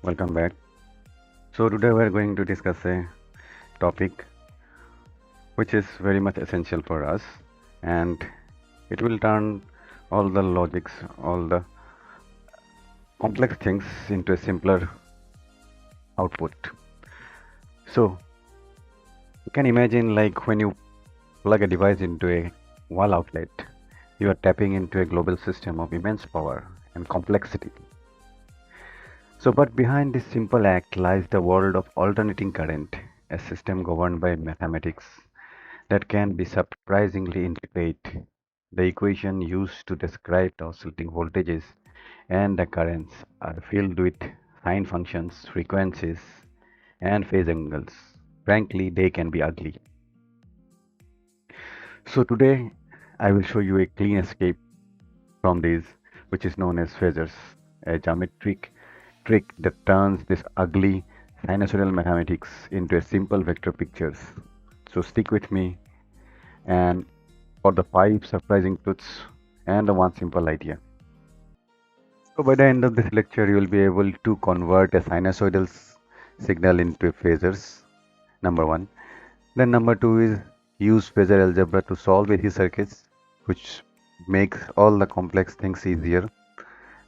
Welcome back. So today we are going to discuss a topic which is very much essential for us, and it will turn all the logics, all the complex things into a simpler output. So you can imagine, like, when you plug a device into a wall outlet, you are tapping into a global system of immense power and complexity. So, but behind this simple act lies the world of alternating current, a system governed by mathematics that can be surprisingly intricate. The equation used to describe the oscillating voltages and the currents are filled with sine functions, frequencies, and phase angles. Frankly, they can be ugly. So today, I will show you a clean escape from these, which is known as Phasors, a geometric trick that turns this ugly sinusoidal mathematics into a simple vector pictures. So stick with me and for the 5 surprising truths and the one simple idea. So by the end of this lecture, you will be able to convert a sinusoidal signal into phasors, number 1. Then number 2 is use phasor algebra to solve AC circuits, which makes all the complex things easier.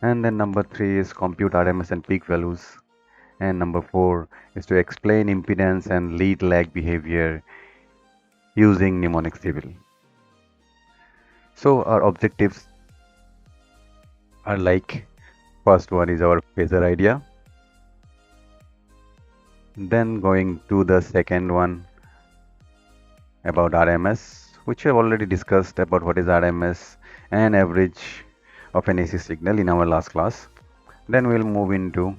And then number 3 is compute RMS and peak values. And number 4 is to explain impedance and lead lag behavior using mnemonic civil. So our objectives are like, first one is our phasor idea, then going to the second one about RMS, which we have already discussed about what is RMS and average of an AC signal in our last class. Then we'll move into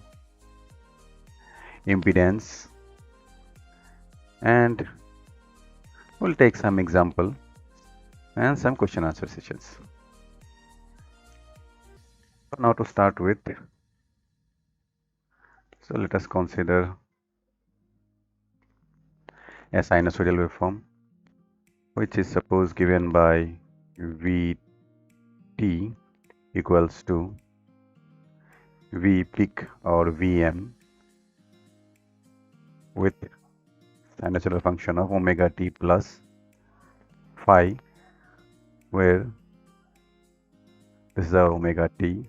impedance and we'll take some example and some question answer sessions. So now to start with, so let us consider a sinusoidal waveform which is suppose given by Vt equals to V peak or Vm with sinusoidal function of omega t plus phi, where this is our omega t.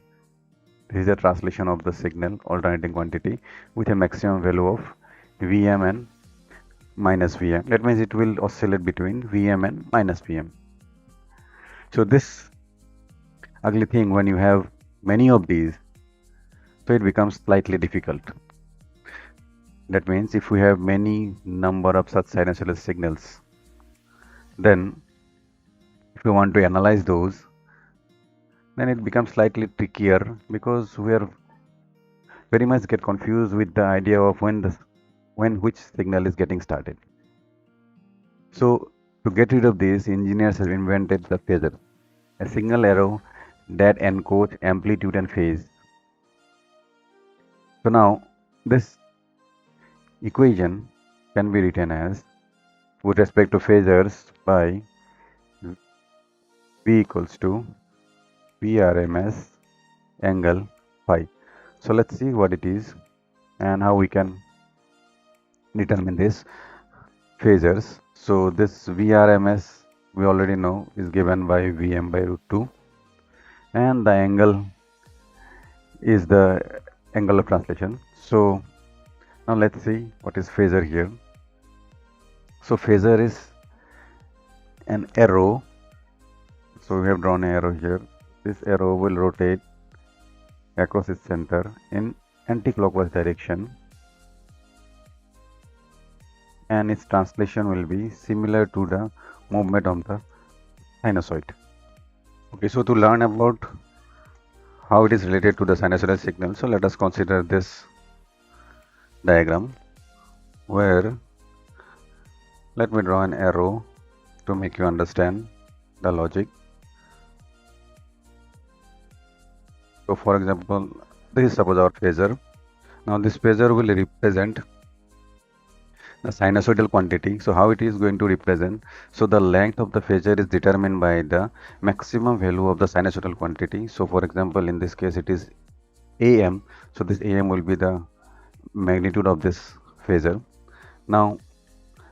This is a translation of the signal alternating quantity with a maximum value of Vm and minus Vm. That means it will oscillate between Vm and minus Vm. So this ugly thing, when you have many of these, so it becomes slightly difficult. That means if we have many number of such sinusoidal signals, then if we want to analyze those, then it becomes slightly trickier because we are very much get confused with the idea of when which signal is getting started. So to get rid of this, engineers have invented the phasor, a single arrow that encodes amplitude and phase. So now this equation can be written as, with respect to phasors, by V equals to Vrms angle phi. So let's see what it is and how we can determine this phasors. So this Vrms we already know is given by Vm by root 2, and the angle is the angle of translation. So now let's see what is phasor here. So phasor is an arrow. So we have drawn an arrow here. This arrow will rotate across its center in anti-clockwise direction, and its translation will be similar to the movement of the sinusoid. Okay, so to learn about how it is related to the sinusoidal signal, so let us consider this diagram where, let me draw an arrow to make you understand the logic. So for example, this is suppose our phasor. Now this phasor will represent the sinusoidal quantity. So how it is going to represent? So the length of the phasor is determined by the maximum value of the sinusoidal quantity. So for example, in this case it is Am. So this Am will be the magnitude of this phasor. Now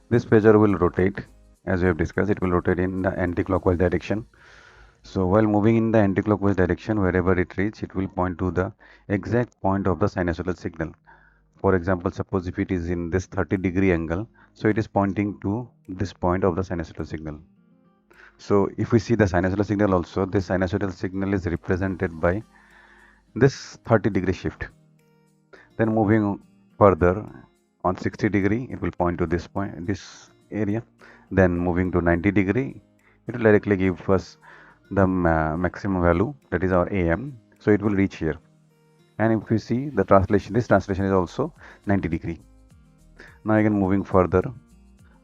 this phasor will rotate, as we have discussed, it will rotate in the anti-clockwise direction. So while moving in the anti-clockwise direction, wherever it reaches, it will point to the exact point of the sinusoidal signal. For example, suppose if it is in this 30-degree angle, so it is pointing to this point of the sinusoidal signal. So if we see the sinusoidal signal also, this sinusoidal signal is represented by this 30-degree shift. Then moving further on 60-degree, it will point to this point, this area. Then moving to 90-degree, it will directly give us the maximum value, that is our AM. So it will reach here. And if you see the translation, this translation is also 90-degree. Now again moving further,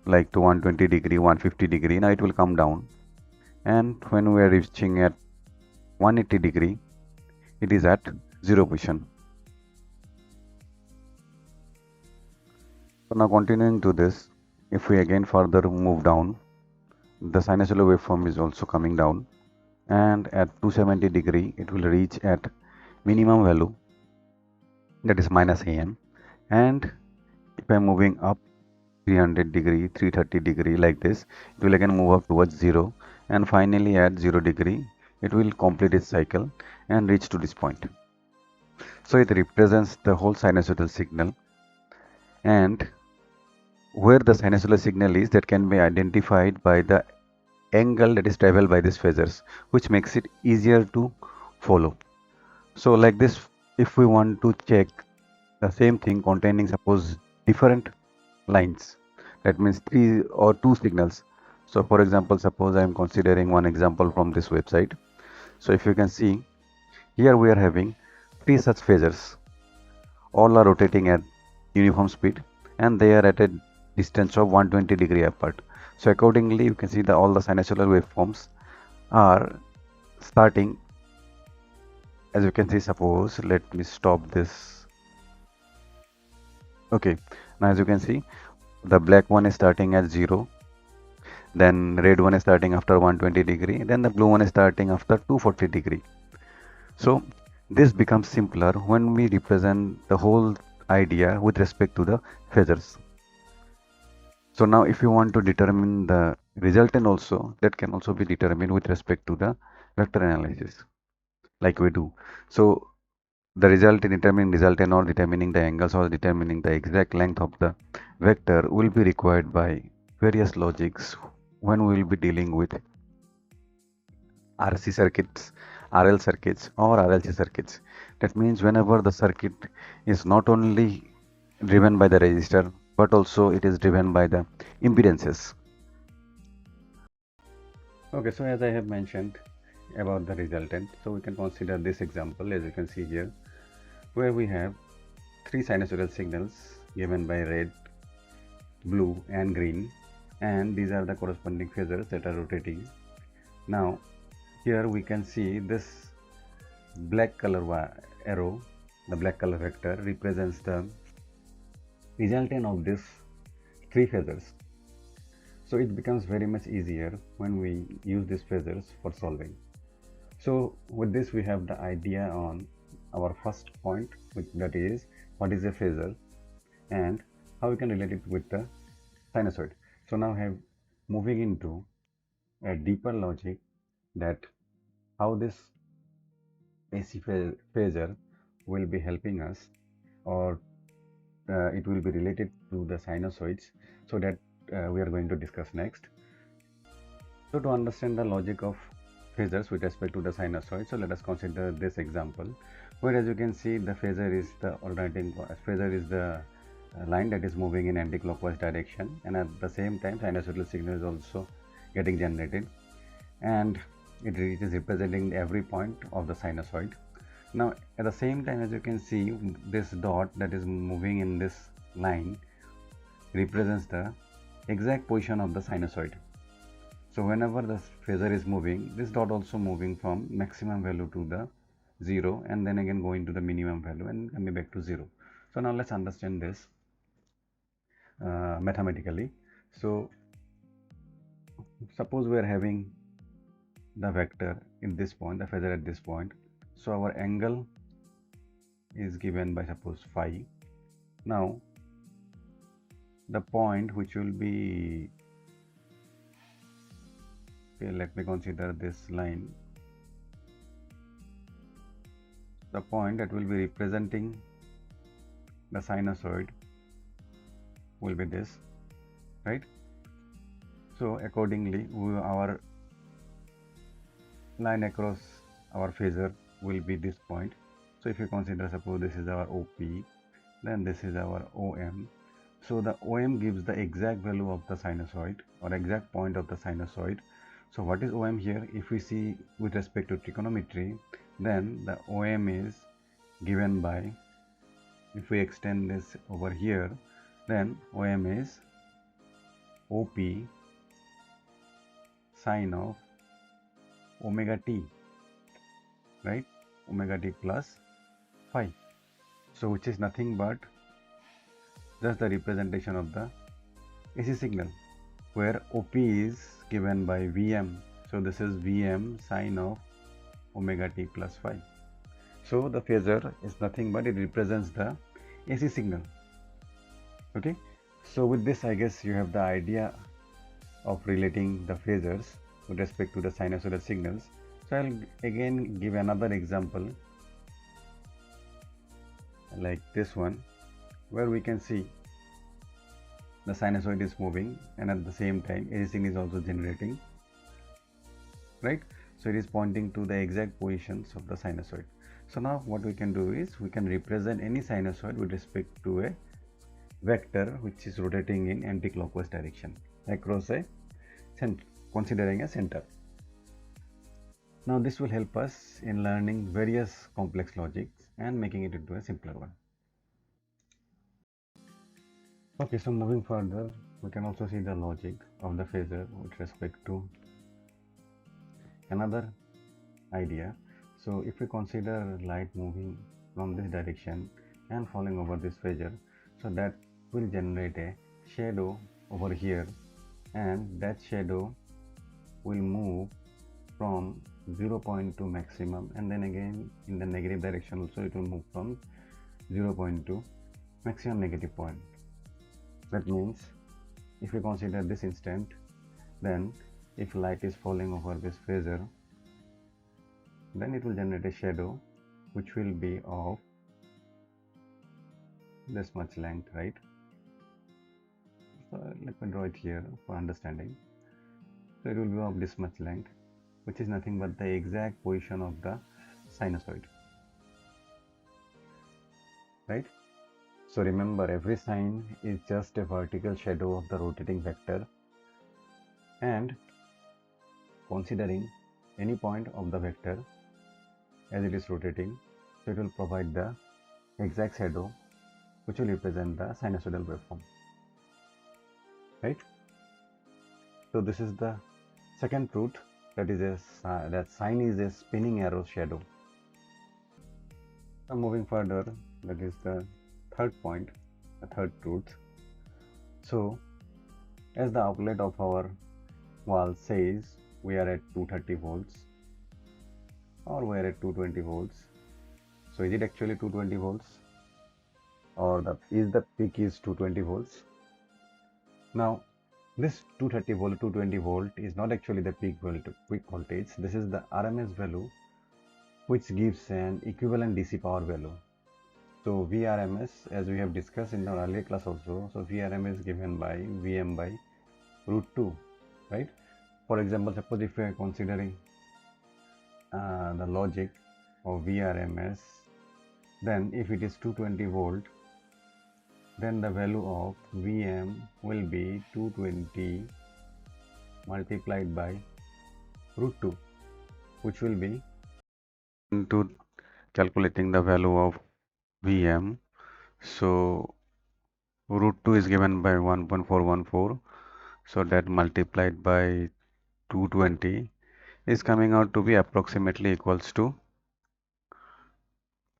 like to 120-degree, 150-degree, now it will come down. And when we are reaching at 180-degree, it is at 0 position. So now continuing to this, if we again further move down, the sinusoidal waveform is also coming down, and at 270-degree it will reach at minimum value, that is minus AM. And if I am moving up 300-degree, 330-degree, like this, it will again move up towards 0, and finally at 0-degree it will complete its cycle and reach to this point. So it represents the whole sinusoidal signal, and where the sinusoidal signal is, that can be identified by the angle that is traveled by these phasors, which makes it easier to follow. So like this, if we want to check the same thing containing suppose different lines, that means three or two signals. So for example, suppose I am considering one example from this website. So if you can see, here we are having three such phasors. All are rotating at uniform speed, and they are at a distance of 120-degree apart. So accordingly, you can see that all the sinusoidal waveforms are starting, as you can see. Suppose let me stop this. Okay, now as you can see, the black one is starting at 0, then red one is starting after 120-degree, then the blue one is starting after 240-degree. So this becomes simpler when we represent the whole idea with respect to the phasors. So now if you want to determine the resultant also, that can also be determined with respect to the vector analysis, like we do. So the result in determining resultant or determining the angles or determining the exact length of the vector will be required by various logics when we will be dealing with RC circuits, RL circuits, or RLC circuits. That means whenever the circuit is not only driven by the resistor, but also it is driven by the impedances. Okay, so as I have mentioned about the resultant, so we can consider this example, as you can see here, where we have three sinusoidal signals given by red, blue, and green, and these are the corresponding phasors that are rotating. Now here we can see this black color arrow, the black color vector represents the resultant of these three phasors. So it becomes very much easier when we use these phasors for solving. So with this we have the idea on our first point, that is what is a phasor and how we can relate it with the sinusoid. So now I have moving into a deeper logic, that how this AC phasor will be helping us, or it will be related to the sinusoids, so that we are going to discuss next. So to understand the logic of phasors with respect to the sinusoid, so let us consider this example, where as you can see the phasor is the alternating phasor is the line that is moving in anti-clockwise direction, and at the same time sinusoidal signal is also getting generated, and it is representing every point of the sinusoid. Now at the same time, as you can see, this dot that is moving in this line represents the exact position of the sinusoid. So whenever the phasor is moving, this dot also moving from maximum value to the 0, and then again going to the minimum value and coming back to 0. So now let's understand this mathematically. So suppose we are having the vector in this point, the phasor at this point. So our angle is given by suppose phi. Now the point which will be, okay, let me consider this line. The point that will be representing the sinusoid will be this, right? So accordingly, our line across our phasor will be this point. So if you consider, suppose this is our OP, then this is our OM. So the OM gives the exact value of the sinusoid or exact point of the sinusoid. So what is OM here? If we see with respect to trigonometry, then the OM is given by, if we extend this over here, then OM is OP sine of omega t, right? Omega t plus phi. So which is nothing but just the representation of the AC signal, where OP is given by Vm. So this is Vm sine of omega t plus phi. So the phasor is nothing but it represents the AC signal. Okay. So with this, I guess you have the idea of relating the phasors with respect to the sinusoidal signals. So I'll again give another example like this one, where we can see the sinusoid is moving and at the same time AC signal is also generating, right? So it is pointing to the exact positions of the sinusoid. So now what we can do is we can represent any sinusoid with respect to a vector which is rotating in anti-clockwise direction across a center, considering a center. Now this will help us in learning various complex logics and making it into a simpler one. Okay, so moving further, we can also see the logic of the phasor with respect to another idea. So if we consider light moving from this direction and falling over this phasor, so that will generate a shadow over here, and that shadow will move from 0 point to maximum, and then again in the negative direction also it will move from 0 point to maximum negative point. That means if we consider this instant, then if light is falling over this phasor, then it will generate a shadow which will be of this much length, right? So let me draw it here for understanding. So it will be of this much length, which is nothing but the exact position of the sinusoid, right? So remember, every sine is just a vertical shadow of the rotating vector, and considering any point of the vector as it is rotating, so it will provide the exact shadow which will represent the sinusoidal waveform, right? So this is the second truth, that is that sine is a spinning arrow shadow. Now moving further, that is the third point, the third truth. So as the outlet of our wall says, we are at 230 volts or we are at 220 volts. So is it actually 220 volts, or is the peak is 220 volts? Now this 230 volt, 220 volt is not actually the peak voltage. This is the RMS value which gives an equivalent DC power value. So Vrms, as we have discussed in our earlier class also, so Vrms is given by Vm by root 2, right? For example, suppose if we are considering the logic of Vrms, then if it is 220 volt, then the value of Vm will be 220 multiplied by root 2, which will be into calculating the value of Vm. So root 2 is given by 1.414, so that multiplied by 220 is coming out to be approximately equals to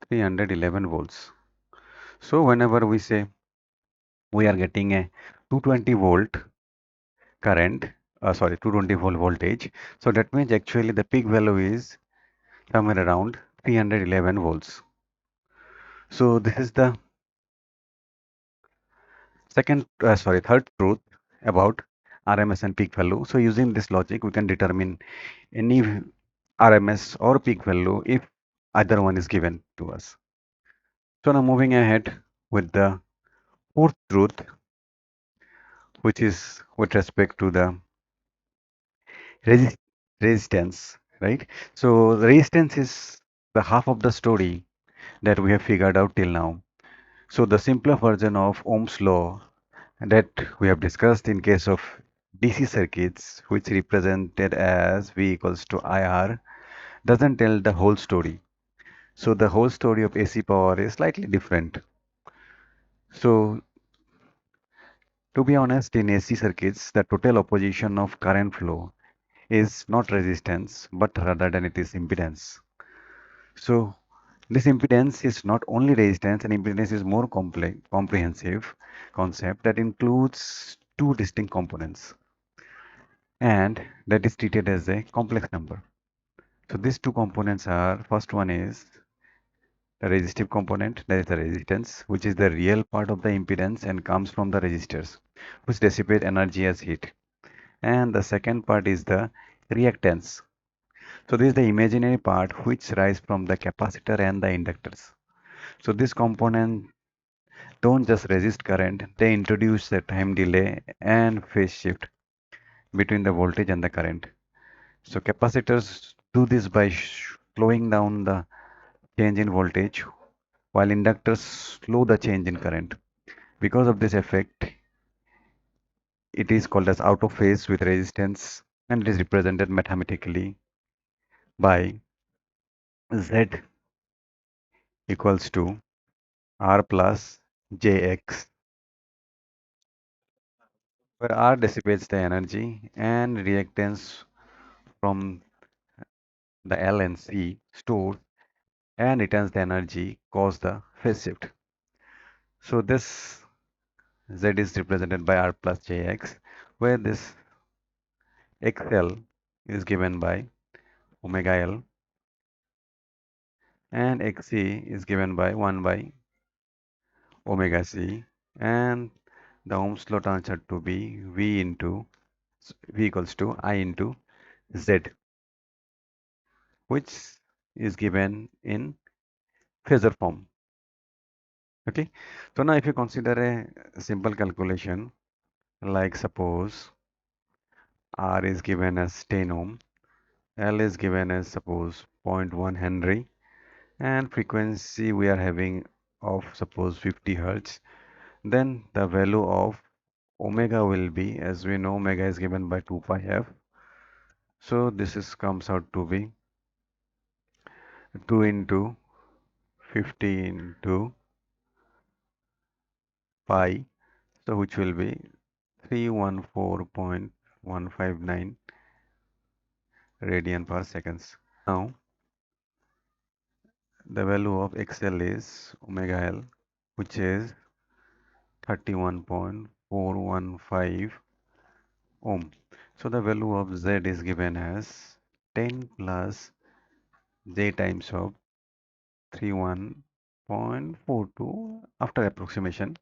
311 volts. So whenever we say we are getting a 220 volt current, 220 volt voltage, so that means actually the peak value is somewhere around 311 volts. So this is the Third truth about RMS and peak value. So using this logic, we can determine any RMS or peak value if either one is given to us. So now moving ahead with the fourth truth, which is with respect to the resist resistance, right? So the resistance is the half of the story that we have figured out till now. So the simpler version of Ohm's law that we have discussed in case of DC circuits, which represented as V equals to IR, doesn't tell the whole story. So the whole story of AC power is slightly different. So to be honest, in AC circuits, the total opposition of current flow is not resistance, but rather than it is impedance. So this impedance is not only resistance, and impedance is more complex, comprehensive concept that includes two distinct components, and that is treated as a complex number. So these two components are, first one is the resistive component, that is the resistance, which is the real part of the impedance and comes from the resistors, which dissipate energy as heat. And the second part is the reactance. So this is the imaginary part which rise from the capacitor and the inductors. So this component don't just resist current, they introduce a time delay and phase shift between the voltage and the current. So capacitors do this by slowing down the change in voltage, while inductors slow the change in current. Because of this effect, it is called as out of phase with resistance, and it is represented mathematically by Z equals to R plus JX, where R dissipates the energy and reactance from the L and C stored and returns the energy cause the phase shift. So this Z is represented by R plus JX, where this XL is given by omega L and XC is given by 1 by omega C, and the Ohm's law turns out to be V equals to I into Z, which is given in Phasor form. Okay, so now if you consider a simple calculation, like suppose R is given as 10 ohm, L is given as suppose zero point 0.1 Henry, and frequency we are having of suppose 50 Hertz, then the value of omega will be, as we know, omega is given by 2 pi f. So this is comes out to be 2 into 50 into pi, so which will be 314.159 radian per seconds. Now the value of XL is omega L, which is 31.415 ohm. So the value of Z is given as 10 plus J times of 31.42 after approximation.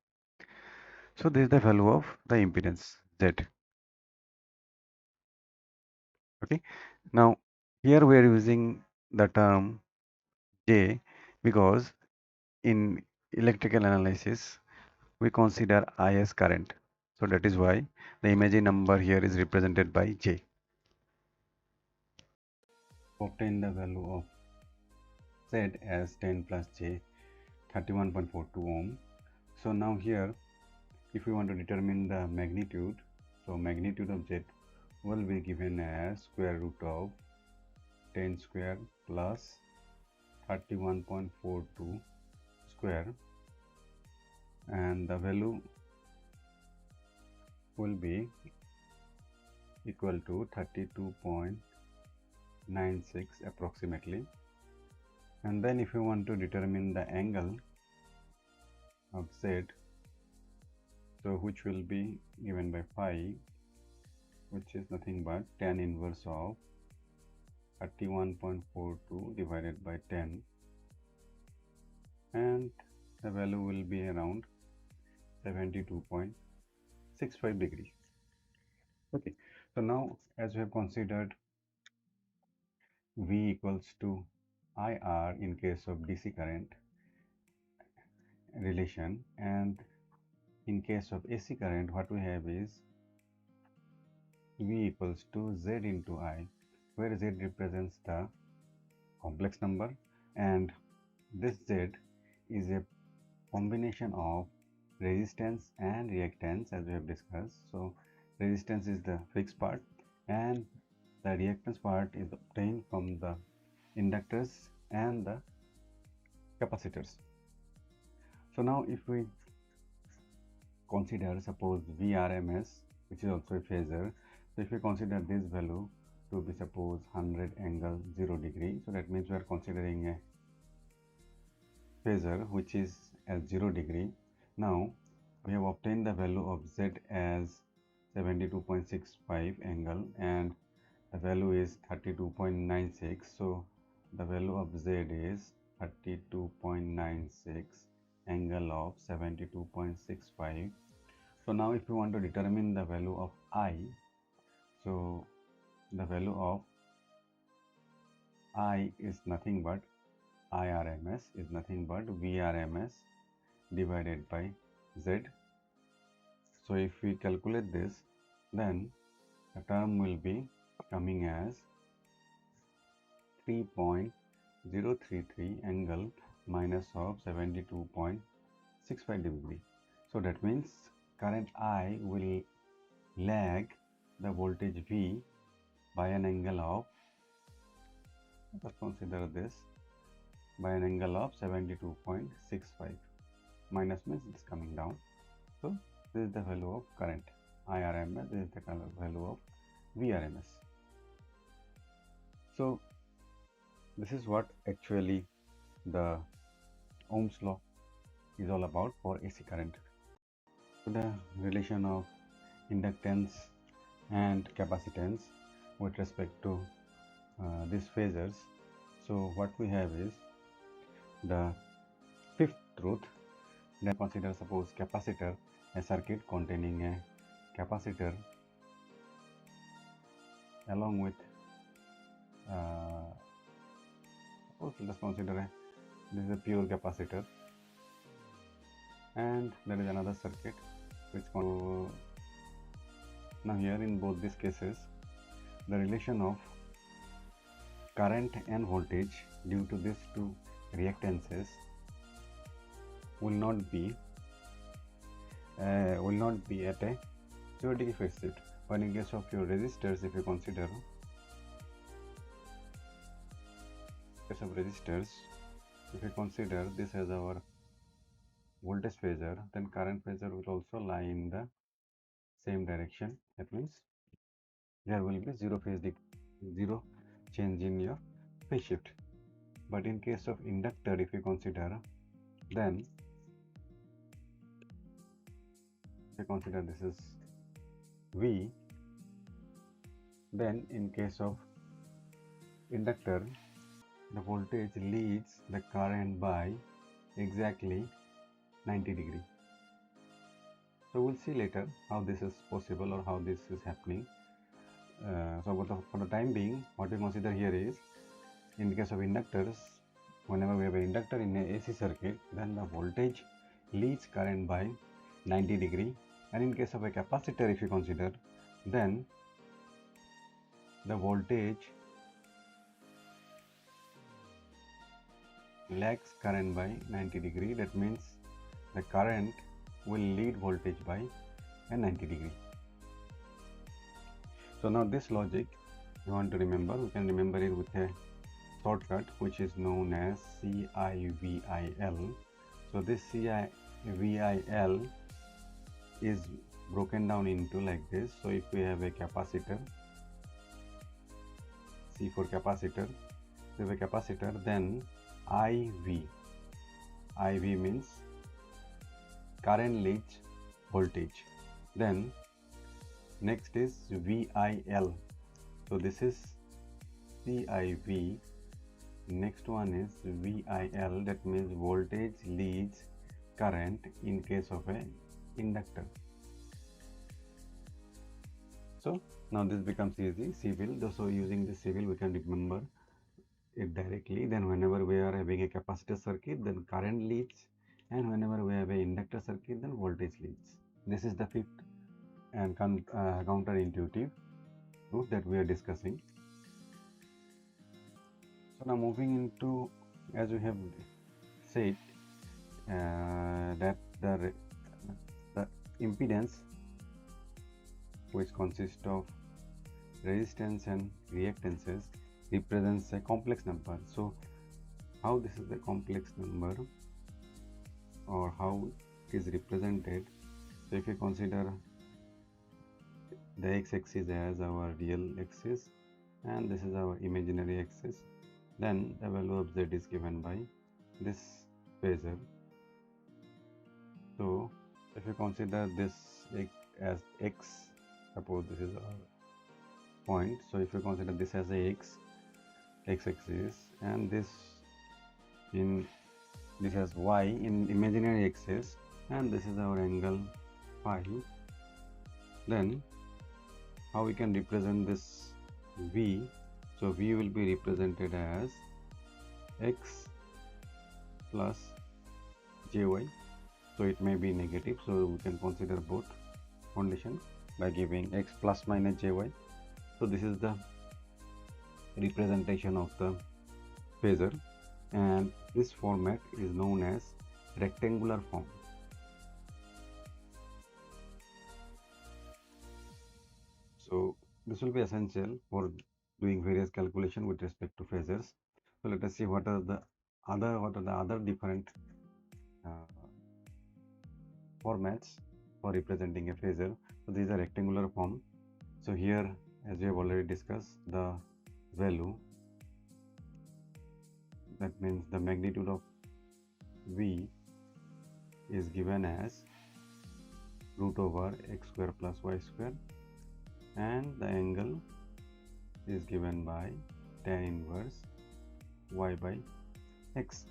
So this is the value of the impedance Z. Okay. Now here we are using the term J because in electrical analysis we consider I as current. So that is why the imaginary number here is represented by J. Obtain the value of Z as 10 plus J, 31.42 ohm. So now here, if we want to determine the magnitude, so magnitude of Z will be given as square root of 10 square plus 31.42 square, and the value will be equal to 32.96 approximately. And then if you want to determine the angle of Z, so which will be given by phi, which is nothing but tan inverse of 31.42 divided by 10, and the value will be around 72.65 degrees. Okay, so now as we have considered V equals to IR in case of DC current relation, and in case of AC current what we have is V equals to Z into I, where Z represents the complex number and this Z is a combination of resistance and reactance as we have discussed. So resistance is the fixed part and the reactance part is obtained from the inductors and the capacitors. So now if we consider suppose VRMS, which is also a phasor, so if we consider this value to be suppose 100 angle 0 degree, so that means we are considering a phasor which is at 0 degree. Now we have obtained the value of Z as 72.65 angle and the value is 32.96. So the value of Z is 32.96 angle of 72.65. So now if you want to determine the value of I, so the value of I is nothing but IRMS is nothing but VRMS divided by Z. So if we calculate this, then the term will be coming as 3.033 angle minus of 72.65 degree. So that means current I will lag the voltage V by an angle of, let's consider this, by an angle of 72.65. Minus means it's coming down. So this is the value of current IRMS, this is the value of VRMS. So this is what actually the Ohm's law is all about for AC current. So the relation of inductance and capacitance with respect to these phasors. So what we have is the fifth truth. Then consider suppose capacitor, a circuit containing a capacitor along with let's consider this is a pure capacitor and there is another circuit which now here in both these cases the relation of current and voltage due to these two reactances will not be at a 0 degree phase shift. But in case of your resistors, if you consider this as our voltage phasor, then current phasor will also lie in the same direction. That means there will be zero change in your phase shift. But in case of inductor, if you consider, then this is V, then in case of inductor the voltage leads the current by exactly 90 degree. So we'll see later how this is possible or how this is happening. So for the time being, what we consider here is in the case of inductors, whenever we have an inductor in a AC circuit, then the voltage leads current by 90 degree, and in case of a capacitor, if you consider, then the voltage lags current by 90 degree. That means the current will lead voltage by a 90 degree. So now this logic you want to remember, we can remember it with a shortcut which is known as CIVIL. So this CIVIL is broken down into like this. So if we have a capacitor, C for capacitor, we have a capacitor, then IV means current leads voltage. Then next is VIL. So this is CIV. Next one is VIL. That means voltage leads current in case of a inductor. So now this becomes easy. Civil, so using the civil we can remember it directly. Then whenever we are having a capacitor circuit, then current leads, and whenever we have a inductor circuit, then voltage leads. This is the fifth and counterintuitive truth that we are discussing. So now moving into, as we have said, that the impedance, which consists of resistance and reactances, represents a complex number. So how this is a complex number, or how it is represented? So if you consider the x-axis as our real axis and this is our imaginary axis, then the value of z is given by this phasor. So if you consider this as x, suppose this is our point, so if you consider this as a x-axis and this as y in imaginary axis, and this is our angle phi, then how we can represent this v? So v will be represented as x plus jy. So it may be negative, so we can consider both conditions by giving x plus minus jy. So this is the representation of the phasor, and this format is known as rectangular form. So this will be essential for doing various calculations with respect to phasors. So let us see what are the other different formats for representing a phasor. So these are rectangular form. So here, as we have already discussed, the value, that means the magnitude of v, is given as root over x square plus y square, and the angle is given by tan inverse y by x.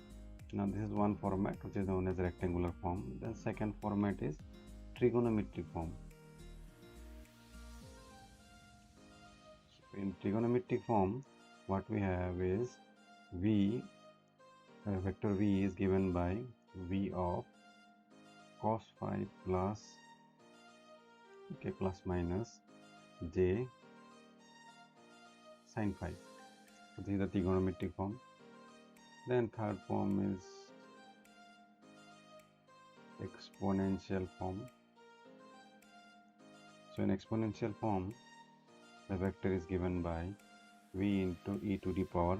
Now this is one format which is known as rectangular form. The second format is trigonometric form. In trigonometric form, what we have is v, vector v is given by v of cos phi plus minus j sin phi. So this is the trigonometric form. Then third form is exponential form. So in exponential form, the vector is given by v into e to the power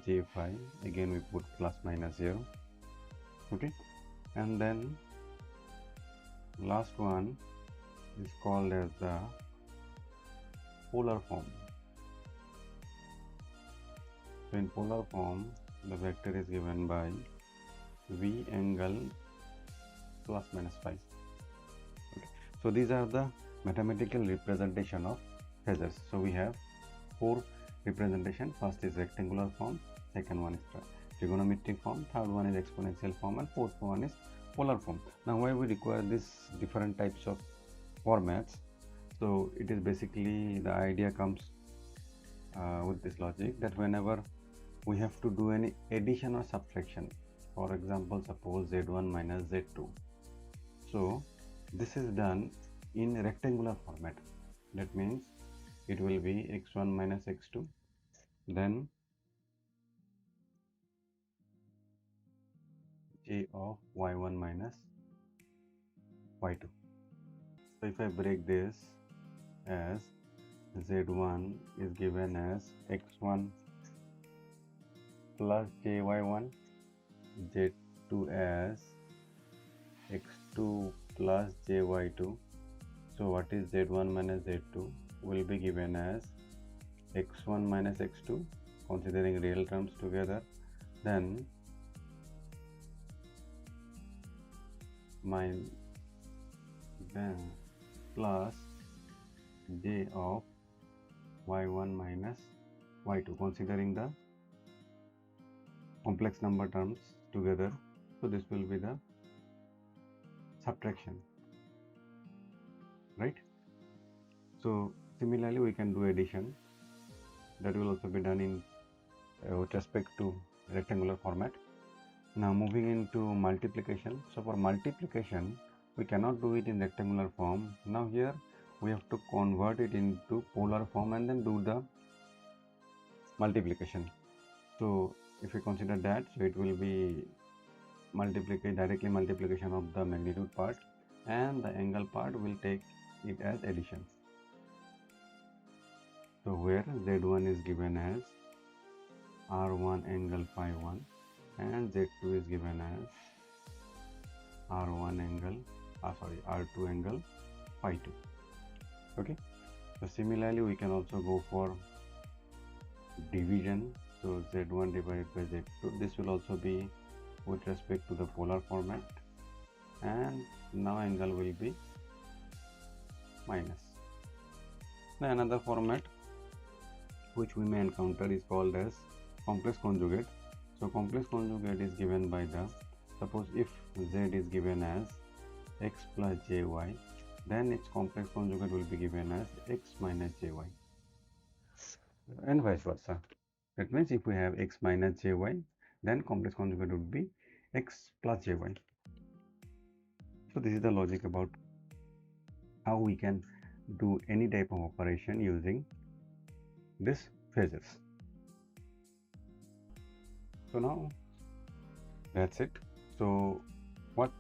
j phi. Again we put plus minus 0. Okay, and then last one is called as the polar form. So in polar form, the vector is given by v angle plus minus phi. Okay. So these are the mathematical representation of phasors. So we have four representation. First is rectangular form, second one is trigonometric form, third one is exponential form, and fourth one is polar form. Now why we require these different types of formats? So it is basically, the idea comes with this logic, that whenever we have to do any addition or subtraction, for example, suppose z1 minus z2, so this is done in rectangular format. That means it will be x1 minus x2, then j of y1 minus y2. So if I break this as z1 is given as x1 plus jy1, z2 as x2 plus jy2. So what is z1 minus z2 will be given as x1 minus x2, considering real terms together, then plus j of y1 minus y2, considering the complex number terms together. So this will be the subtraction, right? So similarly we can do addition, that will also be done in with respect to rectangular format. Now moving into multiplication. So for multiplication we cannot do it in rectangular form. Now here we have to convert it into polar form and then do the multiplication. So if we consider that, so it will be directly multiplication of the magnitude part, and the angle part will take it as addition. So where Z1 is given as R1 angle phi 1 and Z2 is given as R1 angle R2 angle phi 2. Okay, so similarly we can also go for division. So Z1 divided by Z2, this will also be with respect to the polar format, and now angle will be minus. Now another format which we may encounter is called as complex conjugate. So complex conjugate is given by the, suppose if Z is given as x plus jy, then its complex conjugate will be given as x minus jy, and vice versa. That means if we have x minus jy, then complex conjugate would be x plus jy. So this is the logic about how we can do any type of operation using this Phasors. So now that's it. So what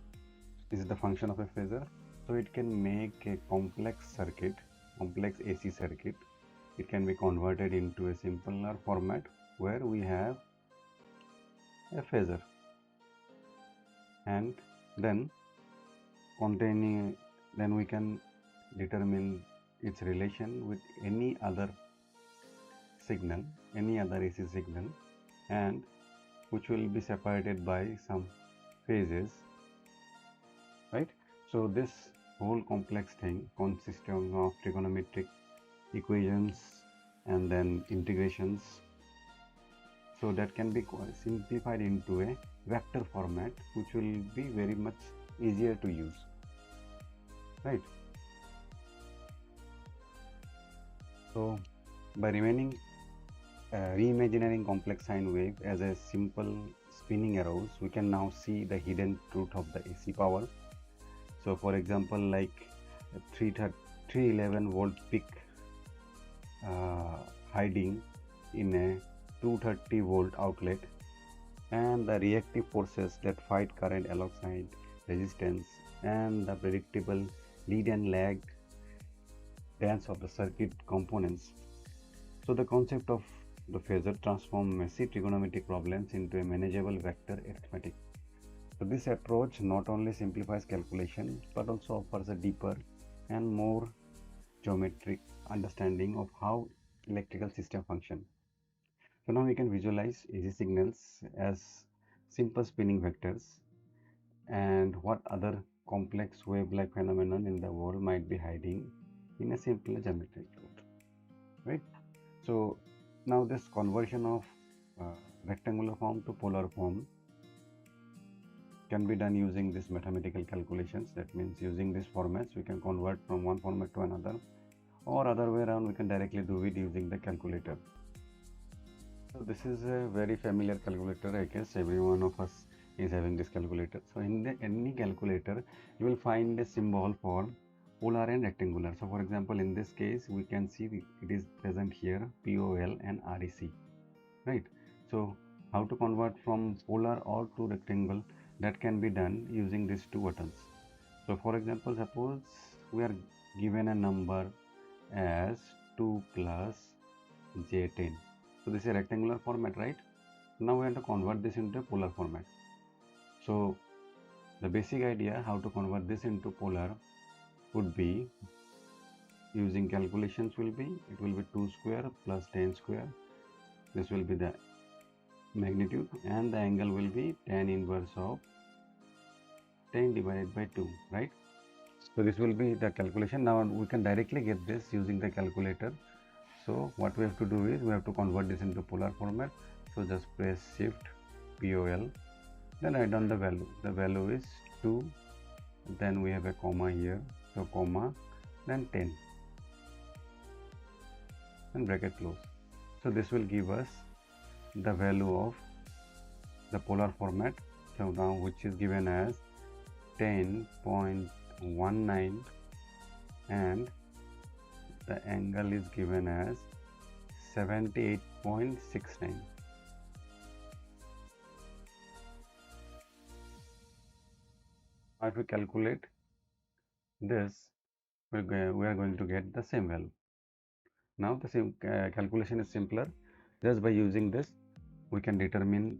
is the function of a phasor? So it can make a complex circuit, complex AC circuit. It can be converted into a simpler format where we have a phasor, and then we can determine its relation with any other signal, any other AC signal, and which will be separated by some phases, right? So this whole complex thing consisting of trigonometric equations and then integrations, so that can be simplified into a vector format, which will be very much easier to use, right? So by reimagining complex sine wave as a simple spinning arrows, we can now see the hidden truth of the AC power. So for example, like 311 volt peak hiding in a 230 volt outlet, and the reactive forces that fight current alongside resistance, and the predictable lead and lag dance of the circuit components. So the concept of the phasor transforms messy trigonometric problems into a manageable vector arithmetic. So this approach not only simplifies calculation but also offers a deeper and more geometric understanding of how electrical systems function. So now we can visualize AC signals as simple spinning vectors, and what other complex wave-like phenomenon in the world might be hiding in a simple geometric truth, right? So now this conversion of rectangular form to polar form can be done using this mathematical calculations. That means using these formats we can convert from one format to another, or other way around we can directly do it using the calculator. So this is a very familiar calculator. I guess every one of us is having this calculator. So in any calculator you will find a symbol for polar and rectangular. So for example, in this case we can see it is present here, POL and REC, right? So how to convert from polar or to rectangle, that can be done using these two buttons. So for example, suppose we are given a number as 2 plus j10. So this is a rectangular format, right? Now we have to convert this into a polar format. So the basic idea how to convert this into polar would be using calculations will be, it will be 2 square plus 10 square. This will be the magnitude, and the angle will be tan inverse of 10 divided by 2, right? So this will be the calculation. Now we can directly get this using the calculator. So what we have to do is we have to convert this into polar format. So just press shift POL, then write down the value. The value is 2 then we have a comma here, so comma, then 10 and bracket close. So this will give us the value of the polar format, so now which is given as 10.19 and the angle is given as 78.69. If we calculate this, we are going to get the same value. Now the same calculation is simpler. Just by using this, we can determine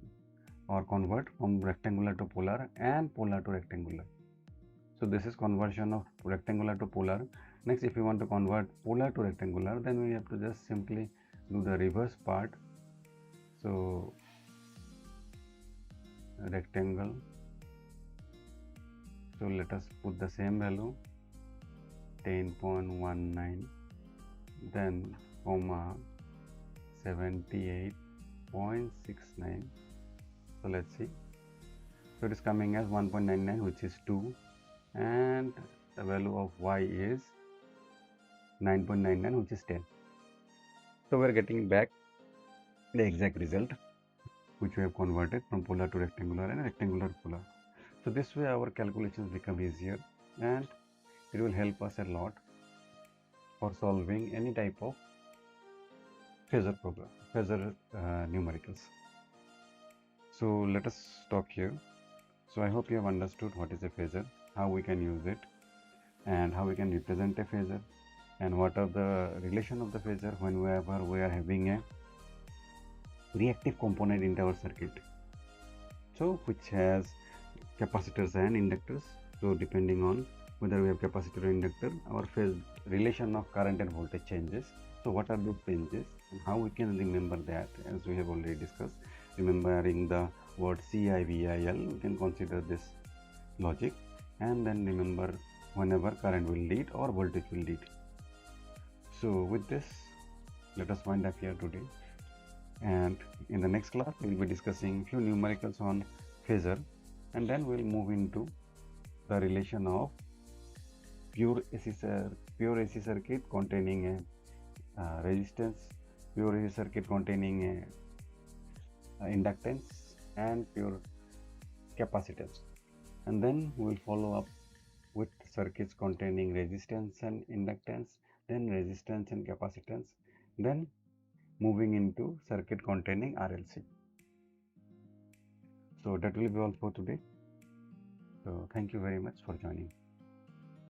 or convert from rectangular to polar and polar to rectangular. So this is conversion of rectangular to polar. Next, if you want to convert polar to rectangular, then we have to just simply do the reverse part. So rectangle, so let us put the same value 10.19, then comma 78.69. so let's see, so it is coming as 1.99, which is 2, and the value of y is 9.99, which is 10. So we are getting back the exact result which we have converted from polar to rectangular and rectangular to polar. So this way our calculations become easier and it will help us a lot for solving any type of Phasor program, Phasor numericals. So let us stop here. So I hope you have understood what is a phasor, how we can use it, and how we can represent a phasor, and what are the relation of the phasor whenever we are having a reactive component in our circuit. So which has capacitors and inductors. So depending on whether we have capacitor or inductor, our phase relation of current and voltage changes. So what are those changes and how we can remember that, as we have already discussed. Remembering the word CIVIL, we can consider this logic, and then remember whenever current will lead or voltage will lead. So with this, let us wind up here today, and in the next class we will be discussing few numericals on phasor, and then we'll move into the relation of pure AC circuit containing a resistance, pure AC circuit containing a inductance, and pure capacitance, and then we'll follow up with circuits containing resistance and inductance, then resistance and capacitance, then moving into circuit containing RLC. So that will be all for today. So thank you very much for joining.